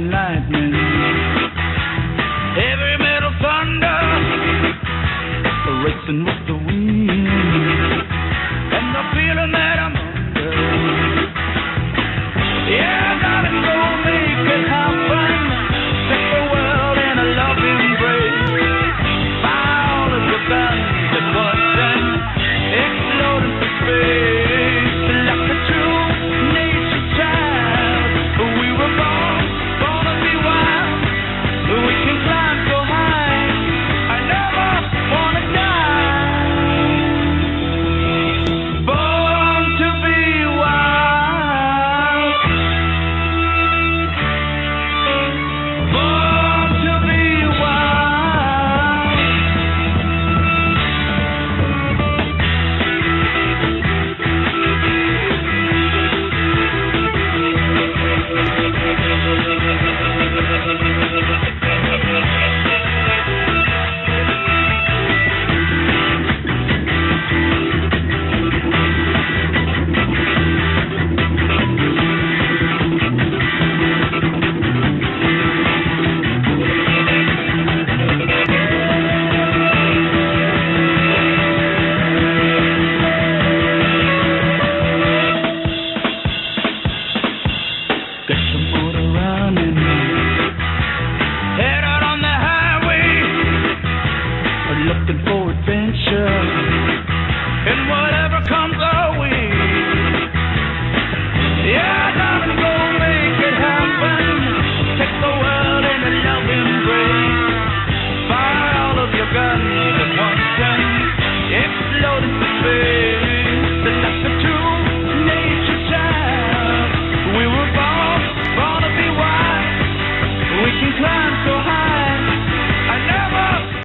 and lightning, heavy metal thunder, racing with the wind, and the feeling that I'm under. Yeah, darling, go make it happen. Take the world in a loving embrace. Fire all of your guns at once and explode into space. Like a true nature child, we were born to be wild. We can climb so high, I never wanna die. Born to be wild. Born to be wild. Get some motor running, head out on the highway, looking for adventure, and whatever comes